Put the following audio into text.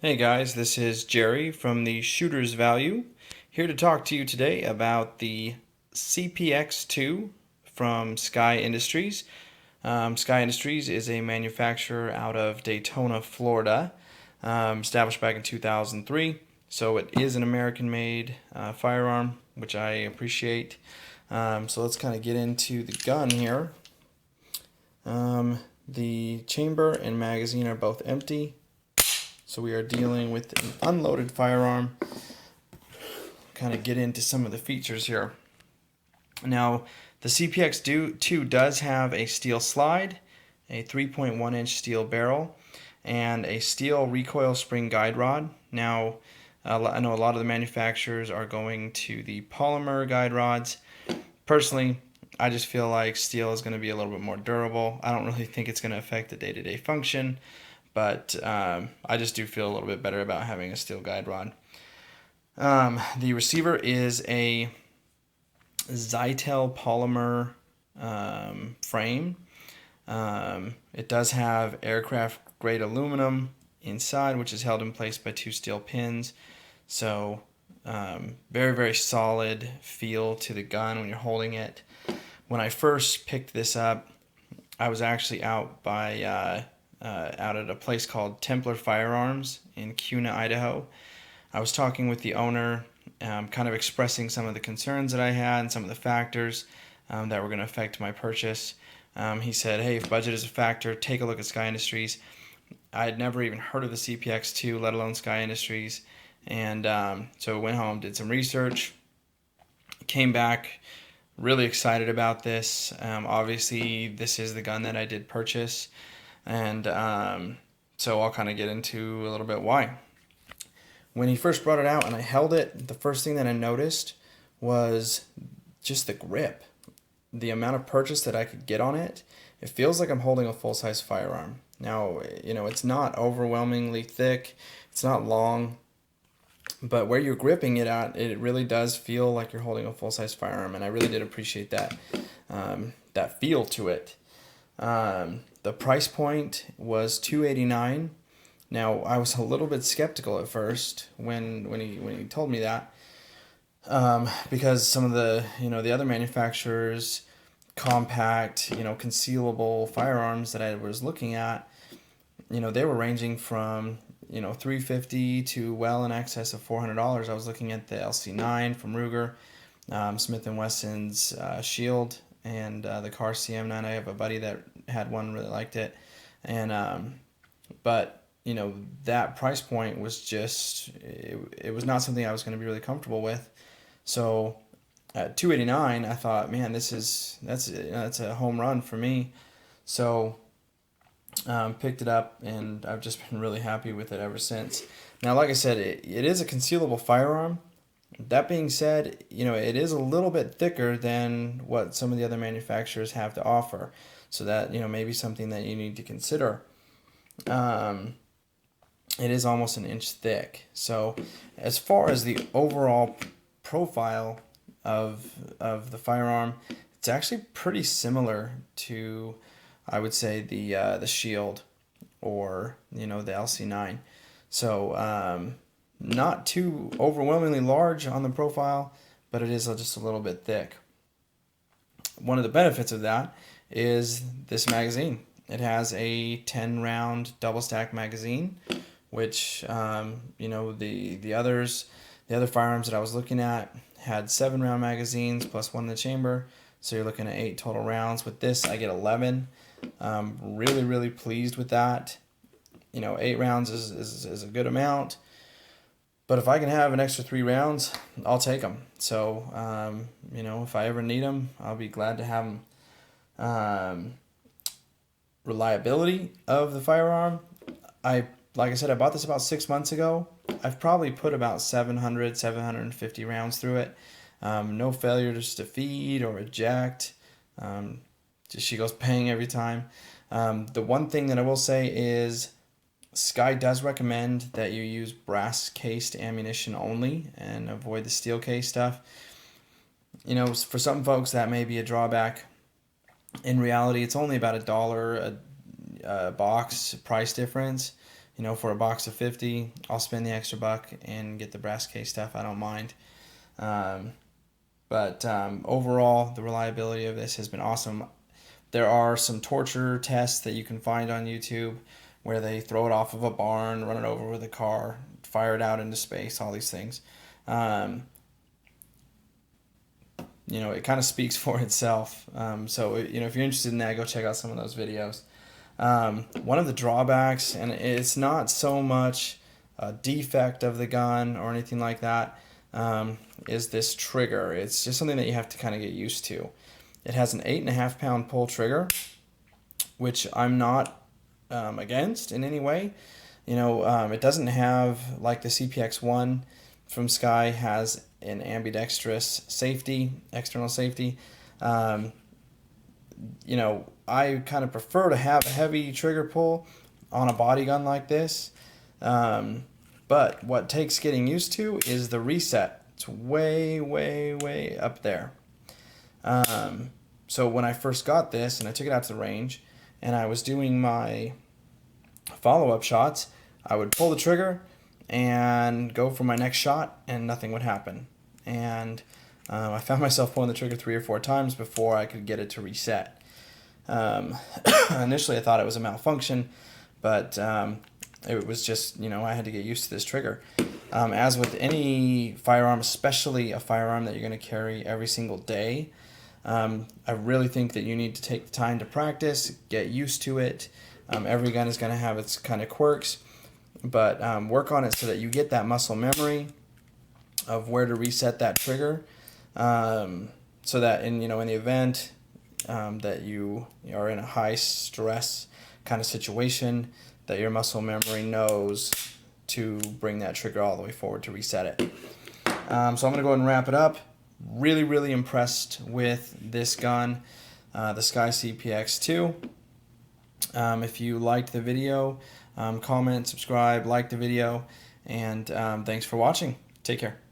Hey guys, this is Jerry from the Shooter's Value, here to talk to you today about the CPX2 from SCCY Industries. SCCY Industries is a manufacturer out of Daytona, Florida, established back in 2003. So it is an American-made firearm, which I appreciate. So let's kind of get into the gun here. The chamber and magazine are both empty. So we are dealing with an unloaded firearm. Kind of get into some of the features here. Now, the CPX2 does have a steel slide, a 3.1 inch steel barrel, and a steel recoil spring guide rod. Now, I know a lot of the manufacturers are going to the polymer guide rods. Personally, I just feel like steel is going to be a little bit more durable. I don't really think it's going to affect the day-to-day function, but I just do feel a little bit better about having a steel guide rod. The receiver is a Zytel polymer frame. It does have aircraft grade aluminum inside, which is held in place by two steel pins. So very, very solid feel to the gun when you're holding it. When I first picked this up, I was actually out at a place called Templar Firearms in Kuna, Idaho. I was talking with the owner, kind of expressing some of the concerns that I had and some of the factors that were going to affect my purchase. He said, hey, if budget is a factor, take a look at SCCY Industries. I had never even heard of the CPX2, let alone SCCY Industries. And so I went home, did some research, came back really excited about this. Obviously, this is the gun that I did purchase. And so I'll kind of get into a little bit why. When he first brought it out and I held it, the first thing that I noticed was just the grip. The amount of purchase that I could get on it, it feels like I'm holding a full-size firearm. Now, it's not overwhelmingly thick, it's not long, but where you're gripping it at, it really does feel like you're holding a full-size firearm, and I really did appreciate that, that feel to it. The price point was $289. Now, I was a little bit skeptical at first when he told me that, because some of the other manufacturers, compact, concealable firearms that I was looking at, they were ranging from $350 to well in excess of $400. I was looking at the LC9 from Ruger, Smith & Wesson's Shield, and the Car CM9. I have a buddy that had one, really liked it, and but that price point was just it was not something I was going to be really comfortable with. So at $289, I thought, man, that's a home run for me. So picked it up, and I've just been really happy with it ever since. Now, like I said, it is a concealable firearm. That being said, it is a little bit thicker than what some of the other manufacturers have to offer. So that, may be something that you need to consider. It is almost an inch thick. So as far as the overall profile of the firearm, it's actually pretty similar to, I would say, the Shield or the LC9. So not too overwhelmingly large on the profile, but it is just a little bit thick. One of the benefits of that is this magazine. It has a 10 round double stack magazine, which the other firearms that I was looking at had 7 round magazines plus one in the chamber, so you're looking at 8 total rounds. With this, I get 11. Really, really pleased with that. 8 rounds is a good amount, but if I can have an extra 3 rounds, I'll take them. So if I ever need them, I'll be glad to have them. Reliability of the firearm, like I said, I bought this about 6 months ago. I've probably put about 750 rounds through it. No failures to feed or eject. Just she goes pang every time. The one thing that I will say is SCCY does recommend that you use brass cased ammunition only and avoid the steel case stuff. For some folks that may be a drawback. In reality, it's only about $1 a box price difference for a box of 50, I'll spend the extra buck and get the brass case stuff. I don't mind. But overall, the reliability of this has been awesome. There are some torture tests that you can find on YouTube where they throw it off of a barn, run it over with a car, fire it out into space, all these things. It kind of speaks for itself. So, if you're interested in that, go check out some of those videos. One of the drawbacks, and it's not so much a defect of the gun or anything like that, is this trigger. It's just something that you have to kind of get used to. It has an 8.5 pound pull trigger, which I'm not against in any way. It doesn't have, like the CPX1 from SCCY has an ambidextrous safety, external safety. I kind of prefer to have a heavy trigger pull on a body gun like this. But what takes getting used to is the reset. It's way, way, way up there. So when I first got this and I took it out to the range and I was doing my follow-up shots, I would pull the trigger and go for my next shot and nothing would happen. And I found myself pulling the trigger 3 or 4 times before I could get it to reset. Initially I thought it was a malfunction, but it was just, I had to get used to this trigger. As with any firearm, especially a firearm that you're going to carry every single day, I really think that you need to take the time to practice, get used to it. Every gun is going to have its kind of quirks, but work on it so that you get that muscle memory of where to reset that trigger, so that in the event that you are in a high stress kind of situation, that your muscle memory knows to bring that trigger all the way forward to reset it. So I'm going to go ahead and wrap it up. Really, really impressed with this gun, the SCCY CPX2. If you liked the video, comment, subscribe, like the video, and thanks for watching. Take care.